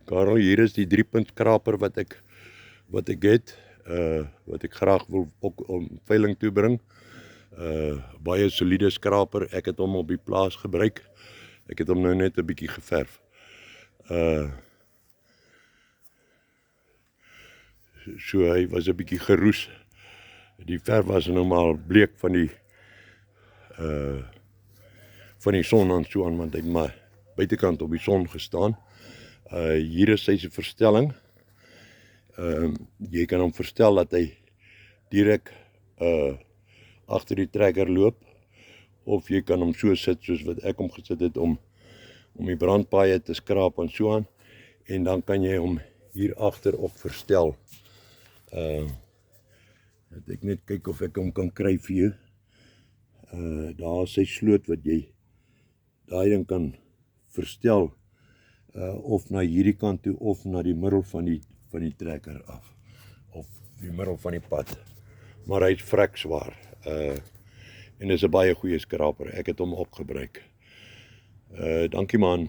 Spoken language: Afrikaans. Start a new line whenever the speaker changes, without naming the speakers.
Karel, hier is die 3-punt skraper wat ek het, wat ek graag wil ook om veiling toebring. Baie soliede skraper, ek het hom op die plaas gebruik. Ek het hom nou net 'n bietjie geverf. So hy was 'n bietjie geroes. Die verf was nou maar bleek van die son en so aan, want hy het maar buitekant op die son gestaan. Hier is sy verstelling. Jy kan hom verstel dat hy direk agter die trekker loop, of jy kan hom so sit soos wat ek hom gesit het om die brandpaaie te skraap en so aan, en dan kan jy hom hier agter op verstel. Ek net kyk of ek hom kan kry vir jou. Daar is sy sloot wat jy daai ding kan verstel, of na hierdie kant toe of na die middel van die trekker af, of die middel van die pad. Maar hy is vrek swaar, en is 'n baie goeie skraper. Ek het hom opgebruik. Dankie man.